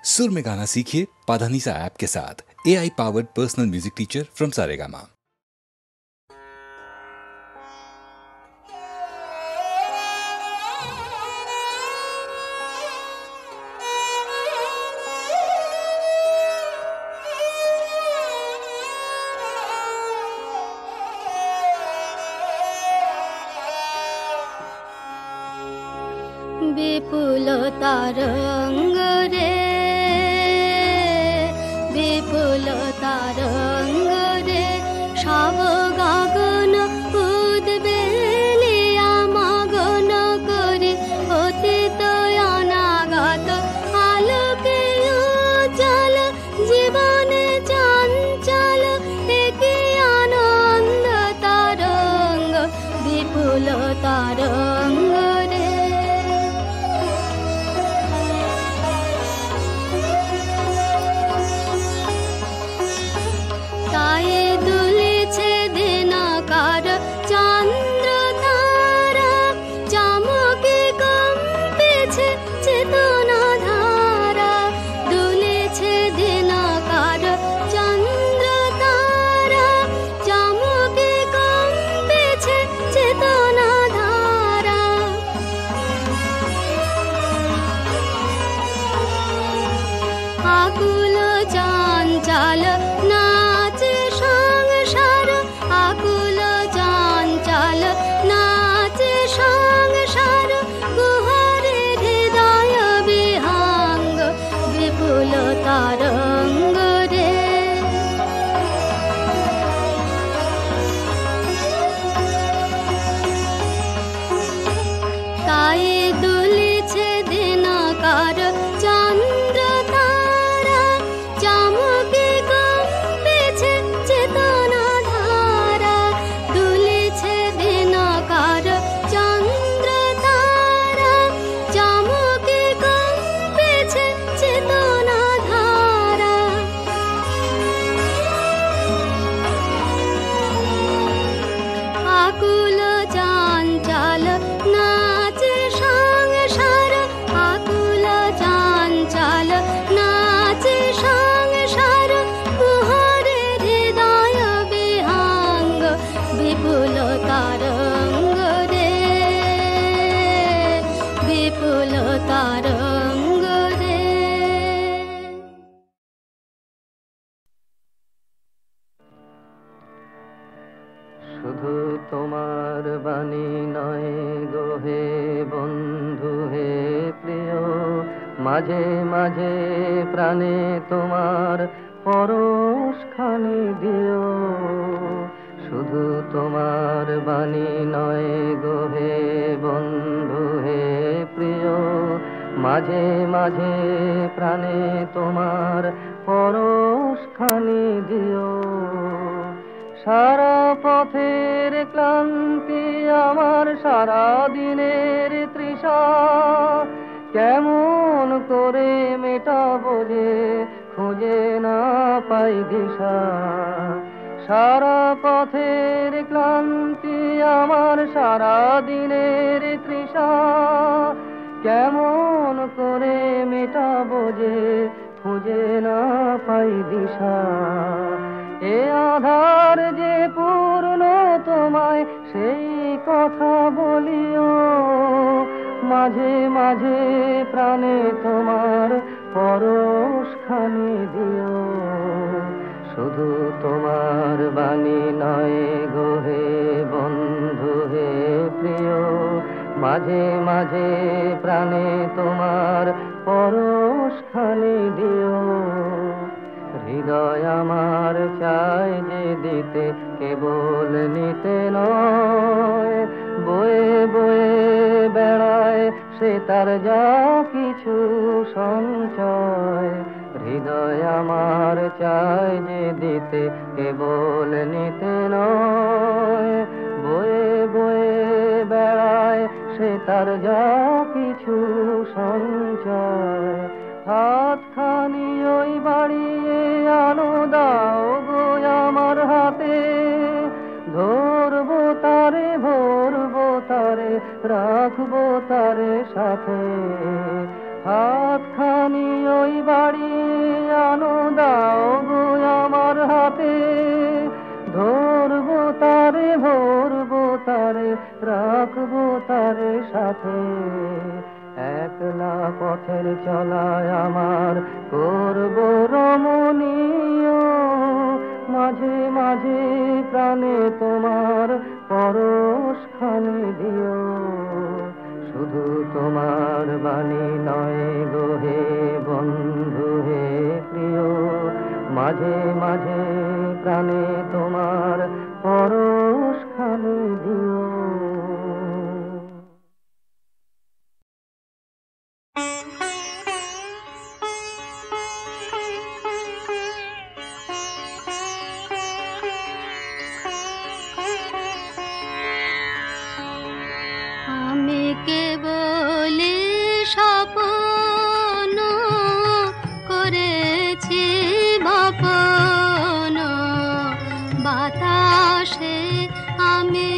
सुर में गाना सीखिए पाधानीसा ऐप के साथ। AI powered personal music teacher from Saregama. Vipul तरंग रे, विपुल तरंग रे, सब गगन उद्वेलिया मगन करे अतीत अनागत आलोके उज्ज्वल जीवने चंचल एकी आनंद तरंग विपुल तरंग रे। গায়ে দুলেছে দিনকার চন্দ্র তারা, চমকে কম্পেছে চেতনা ধারা। দুলেছে দিনকার চন্দ্র তারা, চমকে কম্পেছে চেতনা ধারা। আকুল চঞ্চল নাচে সংসার, আকুল চঞ্চল নাচে সংসার, কুহরে হৃদয় বিহঙ্গ বিপুল তরঙ্গ রে। তাই দুলেছে দিনকার চন্দ্র তারা, চমকে কম্পেছে চেতনা ধারা। দুলেছে দিনকার চন্দ্র তারা, চমকে কম্পেছে চেতনা ধারা। আকুল চঞ্চল নাচে সংসার, আকুল চঞ্চল নাচে সংসার, কুহরে হৃদয় বিহঙ্গ বিপুল তরঙ্গ রে, বিপুল তরঙ্গ রে। শুধু তোমার বাণী নয় গো হে বন্ধু হে প্রিয়, মাঝে মাঝে প্রাণে তোমার পরশখানি দিও। শুধু তোমার বাণী নয় গো হে বন্ধু হে প্রিয়, মাঝে মাঝে প্রাণে তোমার পরশখানি দিও। সারা পথের ক্লান্তি আমার সারা দিনের তৃষা, কেমন করে মেটাবো যে খুঁজে না পাই দিশা। সারা পথের ক্লান্তি আমার সারা দিনের তৃষা, কেমন করে মেটাবো যে খুঁজে না পাই দিশা। এ আধার যে পূর্ণ তোমায় সেই কথা বলিও, মাঝে মাঝে প্রাণে তোমার পরশখানি দিও। শুধু তোমার বাণী নয় গো হে বন্ধু হে প্রিয়, মাঝে মাঝে প্রাণে তোমার পরশখানি দিও। হৃদয় আমার চায় যে দিতে, কেবল নিতে নয়। বয়ে বয়ে বেড়ায় সে তার যা কিছু সঞ্চয়। হৃদয় আমার চায় যে দিতে, কেবল নিতে নয়। বয়ে বয়ে বেড়ায় সে তার যা কিছু সঞ্চয়। হাতখানি ওই বাড়িয়ে আনো দাও গো আমার হাতে, ধরবো তারে ভরবো তারে রাখবো তারে সাথে। হাতখানি ওই বাড়ি আনো দাও গো আমার হাতে, ধরবো তারে ভরবো তারে রাখবো তারে সাথে। একলা পথের চলায় আমার করবো রমণীয়, মাঝে মাঝে প্রাণে তোমার পরশ খানি দিও। শুধু তোমার বাণী নয় গো হে বন্ধু হে প্রিয়, মাঝে মাঝে প্রাণে তোমার পরশ খানি দিও। আমি কেবলি স্বপ্ন করেছি বপন, বাতাসে আমি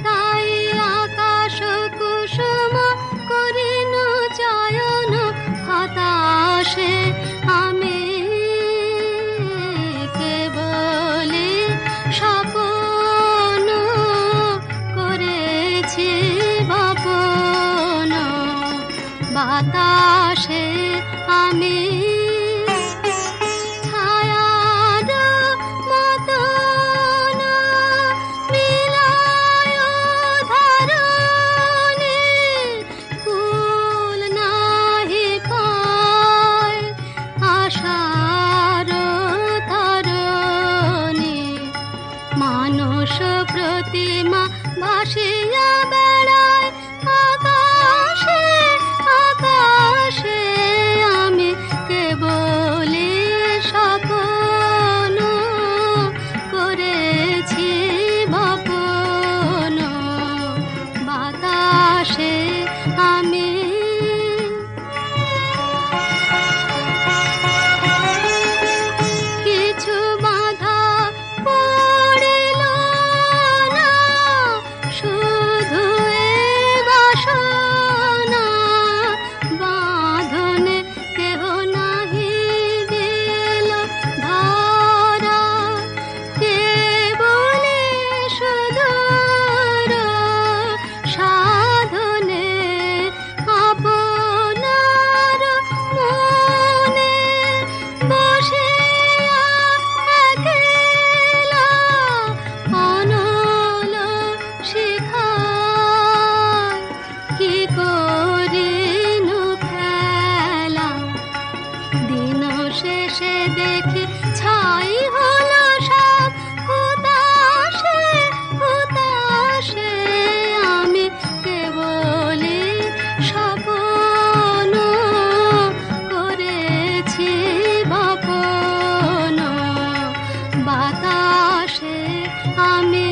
তাই আকাশ কুসুম করিন চয়ন, হতাশে আমি কেবলি স্বপ্ন করেছি বপন, বাতাসে আমি ছায়ার মতন মিলায় ধরণী, কুল নাহি পায় আশার তরণী। মানুষ প্রতিমা ভাসিয়া বেড়ায় আকাশে আকাশে, আমি কেবলি স্বপ্ন করেছি বপন, বাতাসে আমি কিছু বাধা পড়িল না, শুধু এ বাসনা বাঁধনে কেহ নাহি দিল ধরা, কেবলি সুদূর সাধনে আপনার মনে বসিয়া একলা অনল শিখায় কি করিনু খেলা। দিন শেষে দেখি ছাই হলো সব হুতাশে হুতাশে, আমি কেবলি স্বপ্ন করেছি বপন, বাতাসে আমি।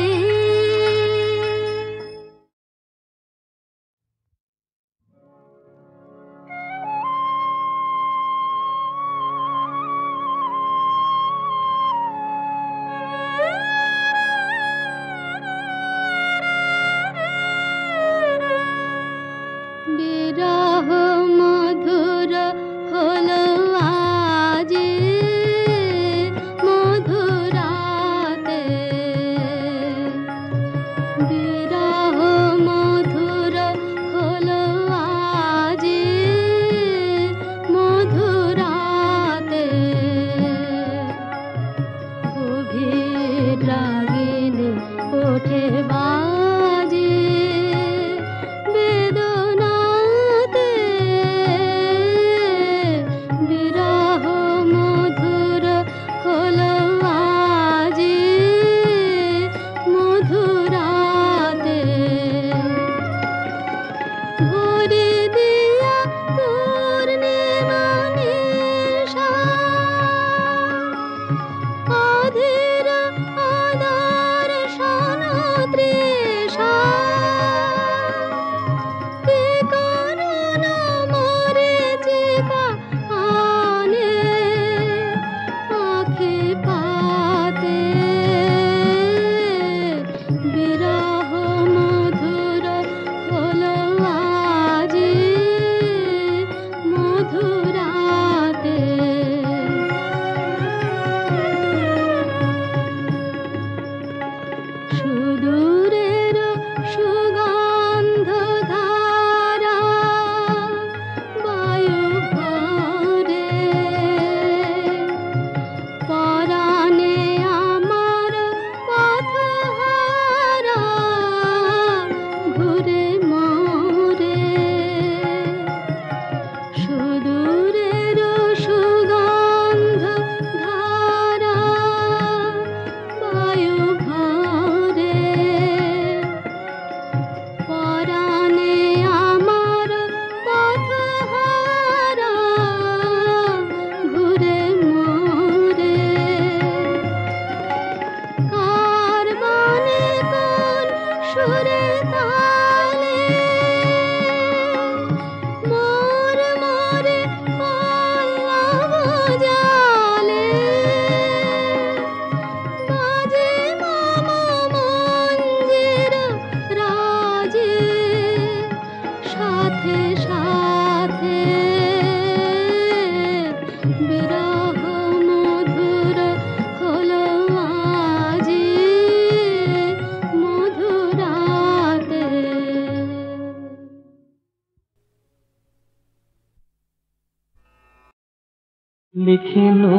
লিখিনু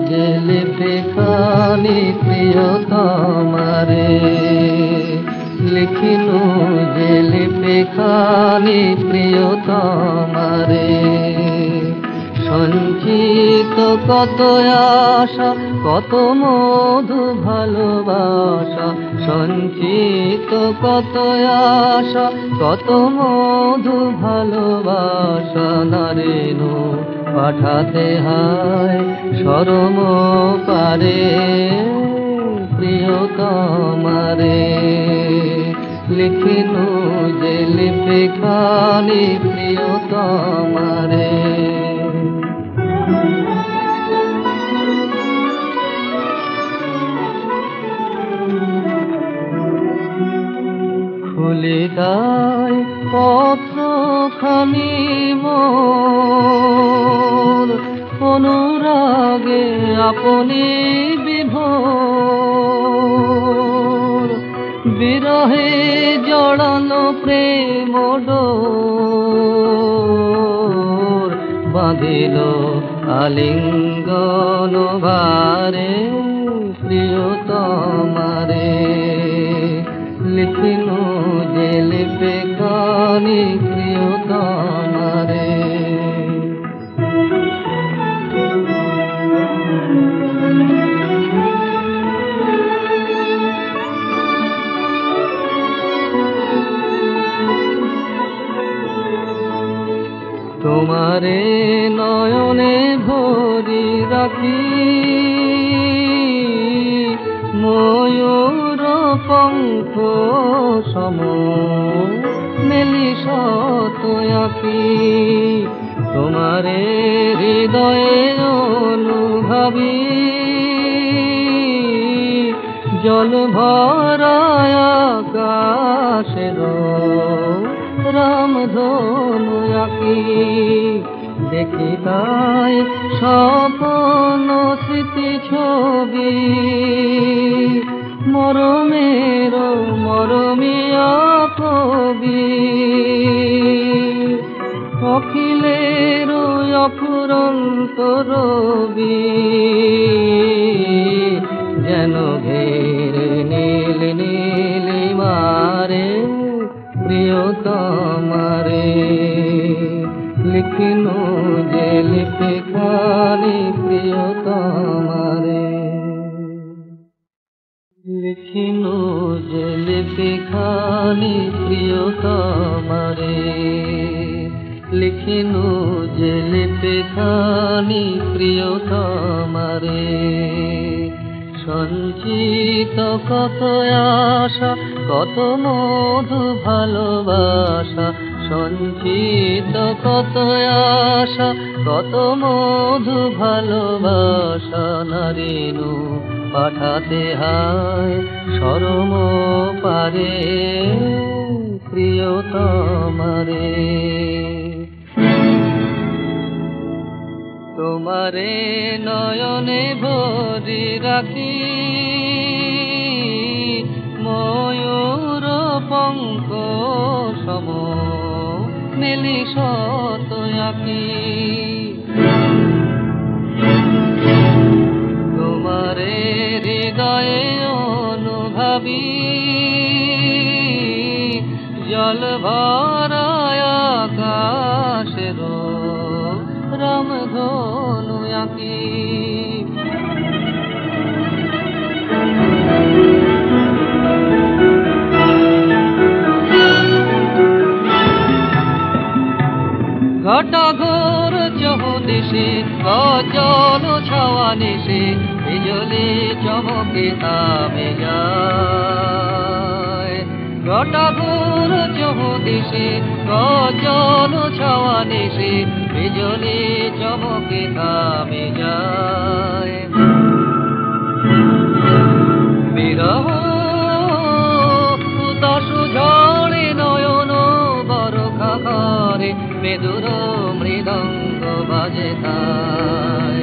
যে লেখানি প্রিয়তমারে, লিখিনু যে লেখানি প্রিয়তমারে। সঞ্চিত কত আশা, কত মধু ভালোবাসা, সঞ্চিত কত আশা, কত মধু ভালোবাসা। নারেনু পাঠাতে হয় শরম পারে প্রিয়তমারে। লিখিনু যে লিপেখানি প্রিয়তমারে। খুলে দায় পত্রখানি মোর, অনুরাগে আপনি বিভোর। বিরহে জড়ানো প্রেম ডোর, বাঁধিল আলিঙ্গন ভারে প্রিয়তমারে। লিখিনু যে লেখানি প্রিয়তমারে। তোমারে নয়নে ভরি রাখি, ময়ূর পঙ্খ সম মেলি শত আঁকি। তোমারে হৃদয়ে অনুভাবী, জল ভরায় আকাশের রামধনু আঁকি। দেখি তাই স্বপ্ন স্মৃতি ছবি, মরমের মরমিয়া কবি। অখিলের অফুরন্ত রবি, যেন ঘেরে নীল নীলিমারে প্রিয়তমারে। লিখিনু যে লেখানি প্রিয়তমারে। লিখিনু যে লেখানি প্রিয়তমারে। লিখিনু যে লেখানি প্রিয়তমারে। সঞ্চিত কত আশা, কত মধু ভালোবাসা, সঞ্চিত কত আশা, কত মধু ভালোবাসা। নারেনু পাঠাতে হয় শরম পারে প্রিয়তমারে। তোমারে নয়নে ভরি রাখি, ময়ূর পঙ্খ সম মেলি শত আঁকি। তোমারে হৃদয়ে অনুভাবী, জল ভরায় আকাশের রামধনু আঁকি। ঘটা ঘোর চৌদিশে গজল ছাওয়া নিশে, বিজলি চমকে থামে যায়। ঘটা ঘোর চৌদিশে গজল ছাওয়া নিশে, বিজলি চমকে থামে যায়। বিরহ উদাসু ঝড়ে নয়ন বরখা করে, বেদুর মৃদঙ্গ বাজে তাই।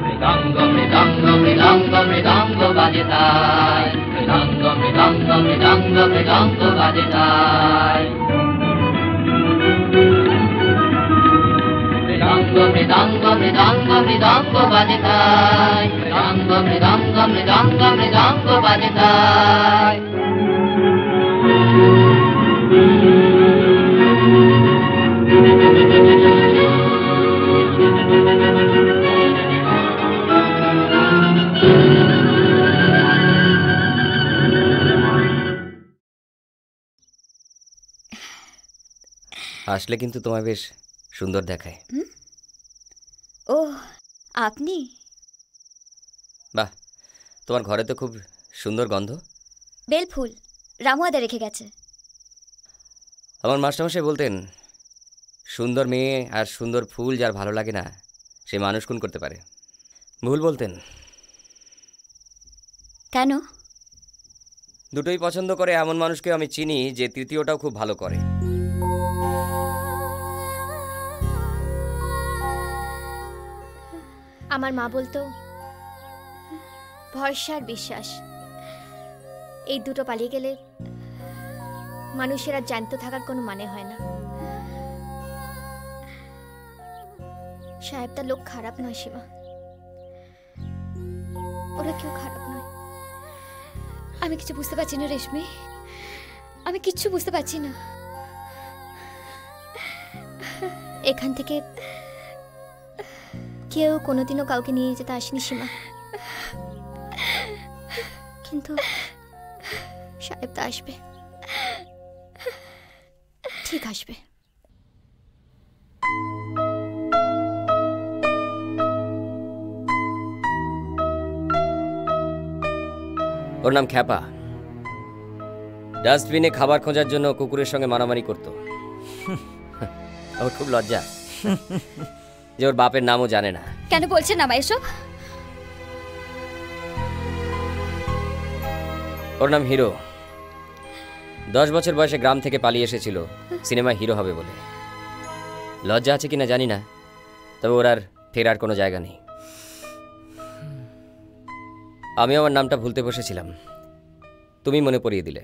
মৃদঙ্গ মৃদঙ্গ মৃদঙ্গ মৃদঙ্গ বাজে তাই। মৃদঙ্গ মৃদঙ্গ মৃদঙ্গ মৃদঙ্গ বাজে তাই। মৃদঙ্গ মৃদঙ্গ মৃদঙ্গ মৃদঙ্গ বাজে তাই মৃদঙ্গ মৃদঙ্গ মৃদঙ্গ মৃদঙ্গ বাজে তাই আসলে কিন্তু তোমায় বেশ সুন্দর দেখায়। ও আপনি? বাহ, তোমার ঘরে তো খুব সুন্দর গন্ধ। বেলফুল রামুয়াদা রেখে গেছে। আমার মাস্টারমশাই বলতেন, সুন্দর মেয়ে আর সুন্দর ফুল যার ভালো লাগে না সে মানুষ খুন করতে পারে। ভুল বলতেন। কেন? দুটোই পছন্দ করে এমন মানুষকে আমি চিনি যে তৃতীয়টাও খুব ভালো করে। আমার মা বলতো ভরসা আর বিশ্বাস এই দুটো পালিয়ে গেলে মানুষের আর জ্যান্ত থাকার কোনো মানে হয় না। সাহেবটা লোক খারাপ নয় সীমা, ওরা কেউ খারাপ নয়। আমি কিছু বুঝতে পারছি না রেশমি, আমি কিচ্ছু বুঝতে পারছি না। এখান থেকে কেউ কোনোদিনও কাউকে নিয়ে যেতে আসেনি সীমা, কিন্তু সাহেব তো আসবে, ঠিক আসবে। ওর নাম খ্যাপা। ডাস্টবিনে খাবার খোঁজার জন্য কুকুরের সঙ্গে মারামারি করত। ওর খুব লজ্জা যে ওর বাপের নামও জানে না। কেন বলছেন না এসব? ওর নাম হিরো। 10 বছর বয়সে গ্রাম থেকে পালিয়ে এসেছিল সিনেমায় হিরো হবে বলে। লজ্জা আছে কিনা জানি না, তবে ওর আর ফেরার কোনো জায়গা নেই। আমি আমার নামটা ভুলতে বসেছিলাম, তুমি মনে পড়িয়ে দিলে।